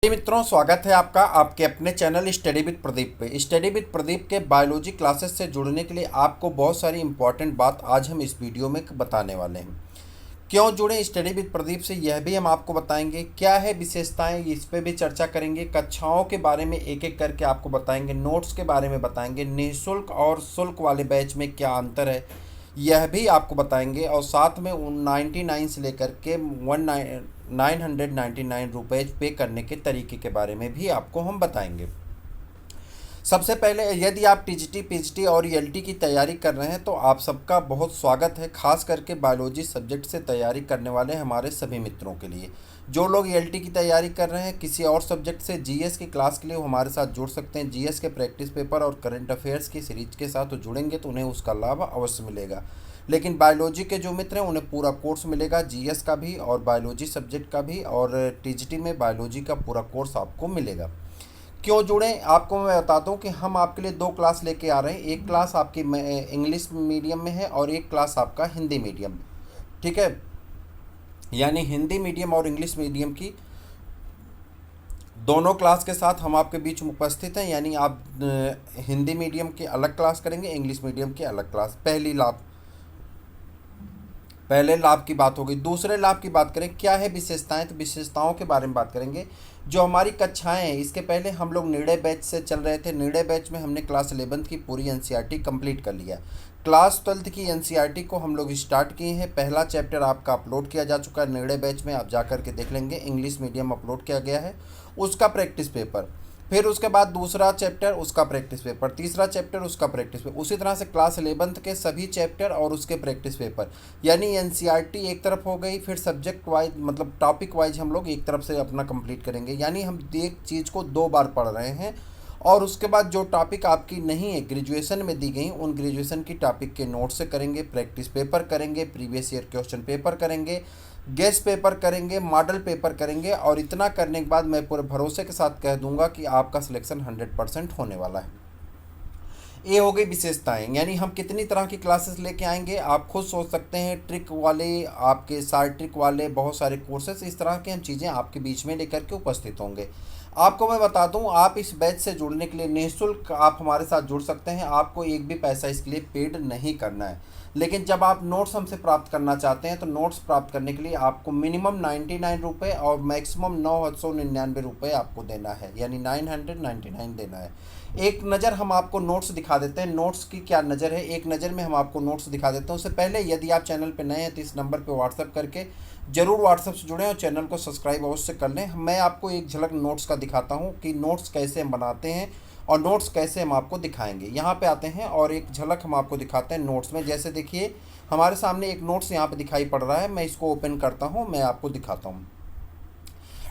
जी मित्रों, स्वागत है आपका आपके अपने चैनल स्टडी विद प्रदीप पे। स्टडी विद प्रदीप के बायोलॉजी क्लासेस से जुड़ने के लिए आपको बहुत सारी इंपॉर्टेंट बात आज हम इस वीडियो में बताने वाले हैं। क्यों जुड़े स्टडी विद प्रदीप से, यह भी हम आपको बताएंगे। क्या है विशेषताएं, इस पे भी चर्चा करेंगे। कक्षाओं के बारे में एक एक करके आपको बताएंगे। नोट्स के बारे में बताएंगे। निःशुल्क और शुल्क वाले बैच में क्या अंतर है, यह भी आपको बताएंगे। और साथ में 99 से लेकर के 999 पे करने के तरीके के बारे में भी आपको हम बताएंगे। सबसे पहले, यदि आप टीजीटी, पीजीटी और ईएलटी की तैयारी कर रहे हैं तो आप सबका बहुत स्वागत है, खास करके बायोलॉजी सब्जेक्ट से तैयारी करने वाले हमारे सभी मित्रों के लिए। जो लोग ईएलटी की तैयारी कर रहे हैं किसी और सब्जेक्ट से, जीएस की क्लास के लिए वो हमारे साथ जुड़ सकते हैं। जीएस के प्रैक्टिस पेपर और करंट अफेयर्स की सीरीज के साथ जुड़ेंगे तो उन्हें उसका लाभ अवश्य मिलेगा। लेकिन बायोलॉजी के जो मित्र हैं उन्हें पूरा कोर्स मिलेगा, जीएस का भी और बायोलॉजी सब्जेक्ट का भी, और टीजीटी में बायोलॉजी का पूरा कोर्स आपको मिलेगा। क्यों जुड़ें, आपको मैं बताता हूँ कि हम आपके लिए 2 क्लास लेके आ रहे हैं। एक क्लास आपकी इंग्लिश मीडियम में है और एक क्लास आपका हिंदी मीडियम में, ठीक है। यानी हिंदी मीडियम और इंग्लिश मीडियम की दोनों क्लास के साथ हम आपके बीच में उपस्थित हैं। यानी आप हिंदी मीडियम की अलग क्लास करेंगे, इंग्लिश मीडियम की अलग क्लास। पहले लाभ की बात हो गई। दूसरे लाभ की बात करें, क्या है विशेषताएं, तो विशेषताओं के बारे में बात करेंगे। जो हमारी कक्षाएं हैं, इसके पहले हम लोग निर्णय बैच से चल रहे थे। निर्णय बैच में हमने क्लास 11 की पूरी एनसीईआरटी कंप्लीट कर लिया। क्लास 12 की एनसीईआरटी को हम लोग स्टार्ट किए हैं। पहला चैप्टर आपका अपलोड किया जा चुका है निर्णय बैच में, आप जा करके देख लेंगे। इंग्लिश मीडियम अपलोड किया गया है, उसका प्रैक्टिस पेपर। फिर उसके बाद दूसरा चैप्टर, उसका प्रैक्टिस पेपर। तीसरा चैप्टर, उसका प्रैक्टिस पेपर। उसी तरह से क्लास 11 के सभी चैप्टर और उसके प्रैक्टिस पेपर। यानी एनसीईआरटी एक तरफ हो गई, फिर सब्जेक्ट वाइज मतलब टॉपिक वाइज हम लोग एक तरफ से अपना कंप्लीट करेंगे। यानी हम एक चीज़ को 2 बार पढ़ रहे हैं। और उसके बाद जो टॉपिक आपकी नहीं है, ग्रेजुएशन में दी गई, उन ग्रेजुएशन की टॉपिक के नोट से करेंगे, प्रैक्टिस पेपर करेंगे, प्रीवियस ईयर क्वेश्चन पेपर करेंगे, गेस्ट पेपर करेंगे, मॉडल पेपर करेंगे। और इतना करने के बाद मैं पूरे भरोसे के साथ कह दूंगा कि आपका सिलेक्शन 100% होने वाला है। ये हो गई विशेषताएं। यानी हम कितनी तरह की क्लासेस लेके आएंगे आप खुद सोच सकते हैं। ट्रिक वाले, आपके सारे ट्रिक वाले बहुत सारे कोर्सेस, इस तरह की हम चीज़ें आपके बीच में लेकर के उपस्थित होंगे। आपको मैं बता दूं, आप इस बैच से जुड़ने के लिए निःशुल्क आप हमारे साथ जुड़ सकते हैं। आपको एक भी पैसा इसके लिए पेड नहीं करना है। लेकिन जब आप नोट्स हमसे प्राप्त करना चाहते हैं तो नोट्स प्राप्त करने के लिए आपको मिनिमम 99 और मैक्सिमम 999 आपको देना है। यानी 999 देना है। एक नज़र हम आपको नोट्स दिखा देते हैं। नोट्स की क्या नज़र है, एक नज़र में हम आपको नोट्स दिखा देते हैं। उससे पहले यदि आप चैनल पे नए हैं तो इस नंबर पे व्हाट्सअप करके ज़रूर व्हाट्सअप से जुड़ें और चैनल को सब्सक्राइब अवश्य कर लें। मैं आपको एक झलक नोट्स का दिखाता हूँ कि नोट्स कैसे हम बनाते हैं और नोट्स कैसे हम आपको दिखाएंगे। यहाँ पे आते हैं और एक झलक हम आपको दिखाते हैं नोट्स में। जैसे देखिए, हमारे सामने एक नोट्स यहाँ पे दिखाई पड़ रहा है। मैं इसको ओपन करता हूँ, मैं आपको दिखाता हूँ।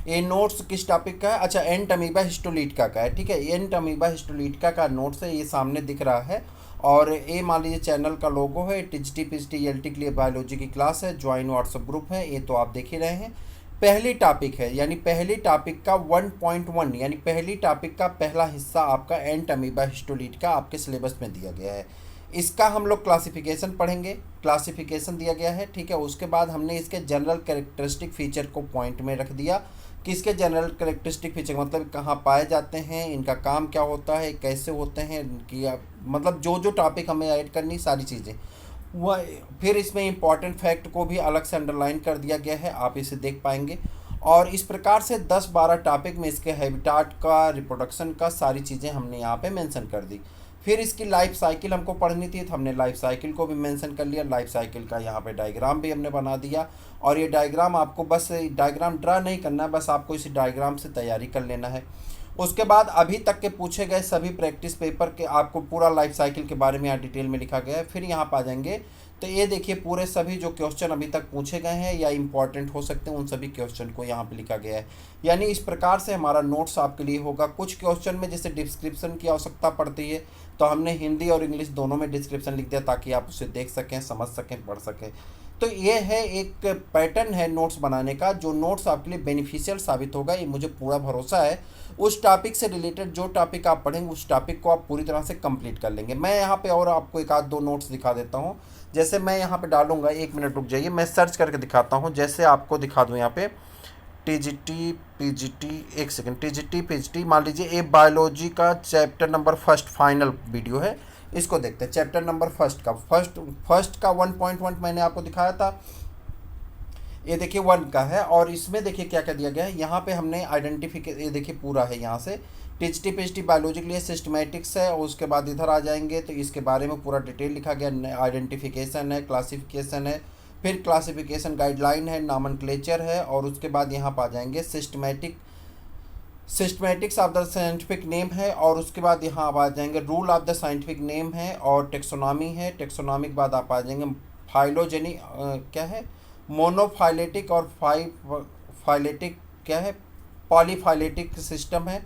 ये नोट्स किस टॉपिक का है? अच्छा, एंट अमीबा हिस्टोलीटिका का है, ठीक है। एंट अमीबा हिस्टोलीटिका का नोट्स है, ये सामने दिख रहा है। और ये मान लीजिए चैनल का लोगो है। टीजीटी, पीजीटी, ईएलटी के लिए बायोलॉजी की क्लास है। ज्वाइन व्हाट्सएप ग्रुप है, ये तो आप देख ही रहे हैं। पहली टॉपिक है, यानी पहली टॉपिक का 1.1, यानी पहली टॉपिक का पहला हिस्सा आपका एंट अमीबा हिस्टोलीटिका आपके सिलेबस में दिया गया है। इसका हम लोग क्लासिफिकेशन पढ़ेंगे, क्लासिफिकेशन दिया गया है, ठीक है। उसके बाद हमने इसके जनरल कैरेक्टरिस्टिक फीचर को पॉइंट में रख दिया कि इसके जनरल कैरेक्टरिस्टिक फीचर मतलब कहाँ पाए जाते हैं, इनका काम क्या होता है, कैसे होते हैं, इनकी मतलब जो जो टॉपिक हमें ऐड करनी, सारी चीज़ें वह। फिर इसमें इंपॉर्टेंट फैक्ट को भी अलग से अंडरलाइन कर दिया गया है, आप इसे देख पाएंगे। और इस प्रकार से 10-12 टॉपिक में इसके हैबिटाट का, रिप्रोडक्शन का, सारी चीज़ें हमने यहाँ पे मेंशन कर दी। फिर इसकी लाइफ साइकिल हमको पढ़नी थी तो हमने लाइफ साइकिल को भी मेंशन कर लिया। लाइफ साइकिल का यहाँ पे डायग्राम भी हमने बना दिया। और ये डायग्राम आपको बस डायग्राम ड्रा नहीं करना है, बस आपको इस डायग्राम से तैयारी कर लेना है। उसके बाद अभी तक के पूछे गए सभी प्रैक्टिस पेपर के आपको पूरा लाइफ साइकिल के बारे में यहाँ डिटेल में लिखा गया है। फिर यहाँ पर आ जाएंगे तो ये देखिए पूरे सभी जो क्वेश्चन अभी तक पूछे गए हैं या इंपॉर्टेंट हो सकते हैं, उन सभी क्वेश्चन को यहाँ पे लिखा गया है। यानी इस प्रकार से हमारा नोट्स आपके लिए होगा। कुछ क्वेश्चन में जैसे डिस्क्रिप्शन की आवश्यकता पड़ती है तो हमने हिंदी और इंग्लिश दोनों में डिस्क्रिप्शन लिख दिया ताकि आप उसे देख सकें, समझ सकें, पढ़ सकें। तो ये है एक पैटर्न है नोट्स बनाने का, जो नोट्स आपके लिए बेनिफिशियल साबित होगा, ये मुझे पूरा भरोसा है। उस टॉपिक से रिलेटेड जो टॉपिक आप पढ़ेंगे उस टॉपिक को आप पूरी तरह से कंप्लीट कर लेंगे। मैं यहाँ पे और आपको एक आध दो नोट्स दिखा देता हूँ। जैसे मैं यहाँ पे डालूंगा, 1 मिनट रुक जाइए, मैं सर्च करके दिखाता हूँ। जैसे आपको दिखा दूँ यहाँ पे टीजीटी पीजीटी, एक सेकंड, टीजीटी पीजीटी मान लीजिए ए बायोलॉजी का chapter number first final video है, इसको देखते हैं। चैप्टर नंबर फर्स्ट का फर्स्ट का 1.1 मैंने आपको दिखाया था, ये देखिए 1 का है। और इसमें देखिए क्या क्या दिया गया है, यहाँ पे हमने आइडेंटिफिकेशन, ये देखिए पूरा है यहाँ से टीजीटी पीजीटी बायोलॉजी के लिए सिस्टमेटिक्स है, और उसके बाद इधर आ जाएंगे तो इसके बारे में पूरा डिटेल लिखा गया, आइडेंटिफिकेशन है, क्लासिफिकेशन है, फिर क्लासिफिकेशन गाइडलाइन है, नॉमेनक्लेचर है, और उसके बाद यहाँ पर आ जाएंगे systematics of the scientific name है, और उसके बाद यहाँ आप आ जाएंगे rule of the scientific name है, और टेक्सोनॉमी है। टेक्सोनॉमी के बाद आप आ जाएंगे फाइलोजेनी, क्या है, मोनोफाइलेटिक और फाइलेटिक, क्या है, पॉलीफाइलेटिक सिस्टम है,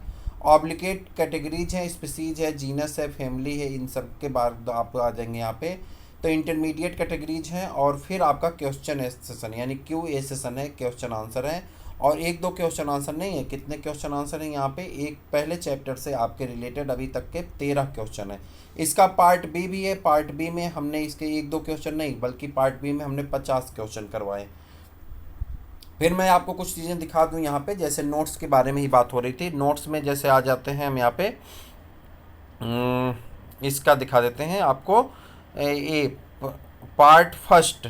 ऑब्लिगेट कैटेगरीज हैं, स्पीसीज है, जीनस है, फैमिली है, इन सब के बाद आप आ जाएंगे यहाँ पे। तो इंटरमीडिएट कैटेगरीज हैं, और फिर आपका क्वेश्चन सेशन यानी QA सेशन है, क्वेश्चन आंसर है, और एक दो क्वेश्चन आंसर नहीं है, कितने क्वेश्चन आंसर हैं यहाँ पे, एक पहले चैप्टर से आपके रिलेटेड अभी तक के 13 क्वेश्चन है। इसका पार्ट बी भी है, पार्ट बी में हमने इसके एक दो क्वेश्चन नहीं बल्कि पार्ट बी में हमने 50 क्वेश्चन करवाए। फिर मैं आपको कुछ चीज़ें दिखा दूँ यहाँ पे, जैसे नोट्स के बारे में ही बात हो रही थी। नोट्स में जैसे आ जाते हैं हम यहाँ पे, इसका दिखा देते हैं आपको, ये part first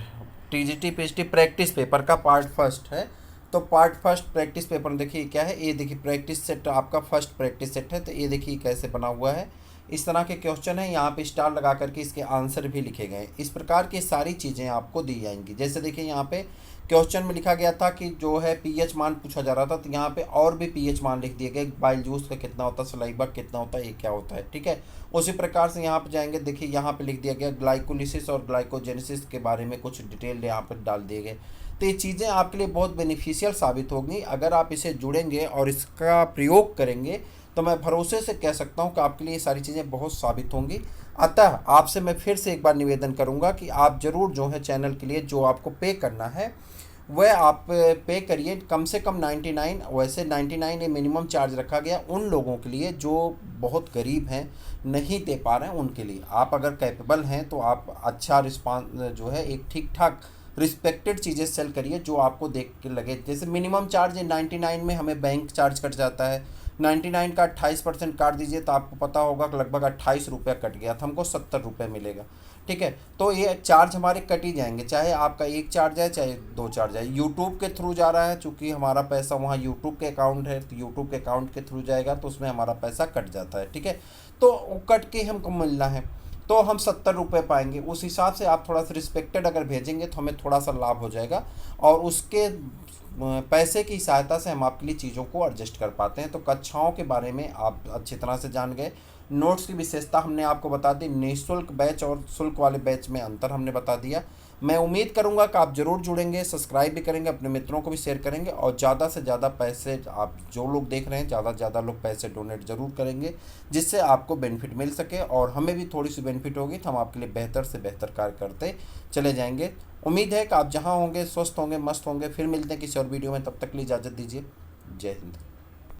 TGT PGT practice paper का पार्ट फर्स्ट है। तो पार्ट फर्स्ट प्रैक्टिस पेपर में देखिए क्या है, ये देखिए प्रैक्टिस सेट आपका फर्स्ट प्रैक्टिस सेट है। तो ये देखिए कैसे बना हुआ है, इस तरह के क्वेश्चन है, यहाँ पे स्टार लगा करके इसके आंसर भी लिखे गए। इस प्रकार की सारी चीज़ें आपको दी जाएंगी। जैसे देखिए यहाँ पे क्वेश्चन में लिखा गया था कि जो है पीएच मान पूछा जा रहा था, तो यहाँ पे और भी पीएच मान लिख दिए गए, बाइल जूस का कितना होता है, सलाइबा कितना होता है, ये क्या होता है, ठीक है। उसी प्रकार से यहाँ पे जाएंगे, देखिए यहाँ पे लिख दिया गया ग्लाइकोलिसिस और ग्लाइकोजेनेसिस के बारे में कुछ डिटेल यहाँ पर डाल दिए गए। तो ये चीज़ें आपके लिए बहुत बेनिफिशियल साबित होंगी अगर आप इसे जुड़ेंगे और इसका प्रयोग करेंगे, तो मैं भरोसे से कह सकता हूँ कि आपके लिए ये सारी चीज़ें बहुत साबित होंगी। अतः आपसे मैं फिर से एक बार निवेदन करूँगा कि आप ज़रूर जो है चैनल के लिए जो आपको पे करना है वह आप पे करिए, कम से कम 99, वैसे 99 ये मिनिमम चार्ज रखा गया उन लोगों के लिए जो बहुत गरीब हैं, नहीं दे पा रहे हैं उनके लिए। आप अगर कैपेबल हैं तो आप अच्छा रिस्पांस जो है एक ठीक ठाक रिस्पेक्टेड चीज़ें सेल करिए जो आपको देख के लगे। जैसे मिनिमम चार्ज है 99 में हमें बैंक चार्ज कट जाता है, 99 का 28% काट दीजिए तो आपको पता होगा कि लगभग 28 रुपये कट गया था, हमको 70 रुपये मिलेगा, ठीक है। तो ये चार्ज हमारे कट ही जाएंगे, चाहे आपका एक चार्ज है चाहे दो चार्ज है। यूट्यूब के थ्रू जा रहा है, चूँकि हमारा पैसा वहाँ यूट्यूब के अकाउंट है, तो यूट्यूब के अकाउंट के थ्रू जाएगा तो उसमें हमारा पैसा कट जाता है, ठीक है। तो कट के हमको मिलना है तो हम 70 रुपये पाएंगे। उस हिसाब से आप थोड़ा सा रिस्पेक्टेड अगर भेजेंगे तो हमें थोड़ा सा लाभ हो जाएगा, और उसके पैसे की सहायता से हम आपके लिए चीज़ों को एडजस्ट कर पाते हैं। तो कक्षाओं के बारे में आप अच्छी तरह से जान गए। नोट्स की विशेषता हमने आपको बता दी, निःशुल्क बैच और शुल्क वाले बैच में अंतर हमने बता दिया। मैं उम्मीद करूंगा कि आप ज़रूर जुड़ेंगे, सब्सक्राइब भी करेंगे, अपने मित्रों को भी शेयर करेंगे, और ज़्यादा से ज़्यादा पैसे, आप जो लोग देख रहे हैं ज़्यादा से ज़्यादा लोग पैसे डोनेट ज़रूर करेंगे, जिससे आपको बेनिफिट मिल सके और हमें भी थोड़ी सी बेनिफिट होगी, तो हम आपके लिए बेहतर से बेहतर कार्य करते चले जाएंगे। उम्मीद है कि आप जहाँ होंगे स्वस्थ होंगे, मस्त होंगे। फिर मिलते हैं किसी और वीडियो में, तब तक के लिए इजाज़त दीजिए। जय हिंद।